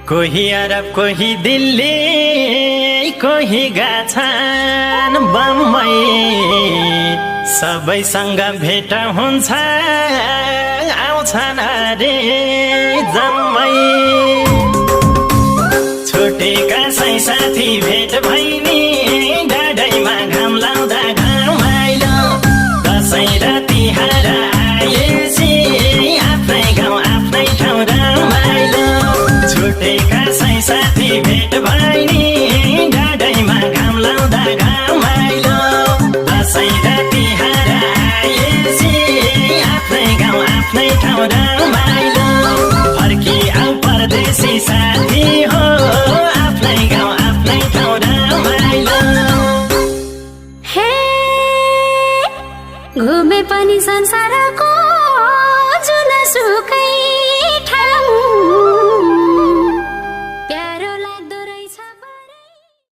कोही अरब कोही दिल्ली कोही गाछन् बम्बई सबैसँग भेट हुन्छ आउँछन् अरे जम्मै छुटेका साथी भेट भइनी डाँडैमा घाम लाउँदा घामाइलो दसैँ र तिहार आएपछि आफ्नै गाउँ आफ्नै ठाउँ रमाइलो छुटेका साथी भेट भइनी डाँडैमा घाम लाउँदा घामाइलो दसैँ र तिहार आएपछि आफ्नै गाउँ आफ्नै ठाउँ रमाइलो फर्की आऊ परदेशी साथी हो आफ्नै गाउँ आफ्नै ठाउँ रमाइलो हे घुमे पनि संसारको जुनसुकै